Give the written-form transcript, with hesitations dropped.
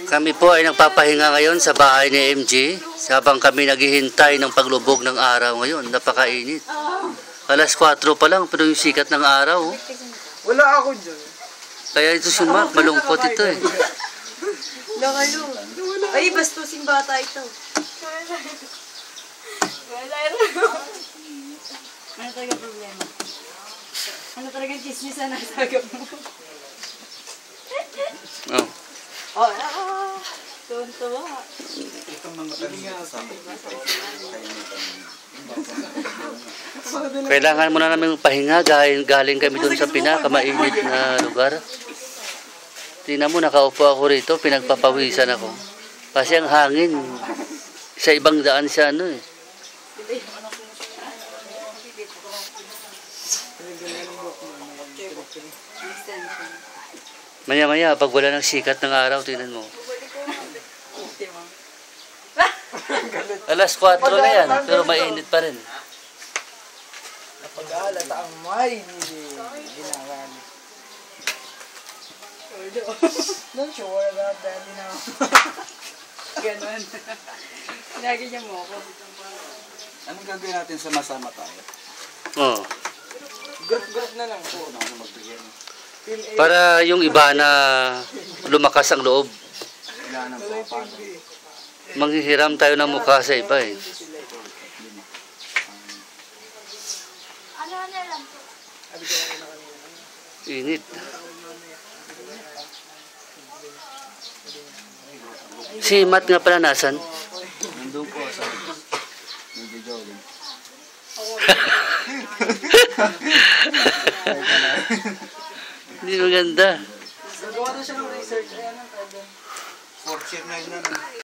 Kami po ay nagpapahinga ngayon sa bahay ni MJ habang kami naghihintay ng paglubog ng araw ngayon. Napakainit. Alas 4 pa lang pero yung sikat ng araw. Wala ako dyan. Kaya ito si Mark, malungkot ito eh. Lakalo. Ay, bastos yung bata ito. Ano talaga problema? Ano talagang chismis na nasagap mo? Oh. Oh, tuwan-tuwa. Itong mga kanina sa Kailangan muna namin pahinga. Galing kami doon sa pinakamainit na lugar. Tingnan mo, nakaupo ako rito. Pinagpapawisan ako. Kasi ang hangin, sa ibang daan siya ano eh. Maya-maya, pag wala ng sikat ng araw, tingnan mo. Alas 4 na yan, pero mainit pa rin. napag-aalat ang may ginawan. Not sure about that, you know. Ganon. Lagi niya mo ako. Anong gagawin natin sa masama tayo? Oh. Group na lang po. Ano magbigyan? Para yung iba na lumakas ang loob. Kailangan po paano. Manghihiram tayo ng mukha sa iba eh. Init. Si Matt nga pala nasan? Nandun po sa nag-jogging. Hindi maganda. Nagawa na siya ng research. Ayan ang problem. 4 year na yun na.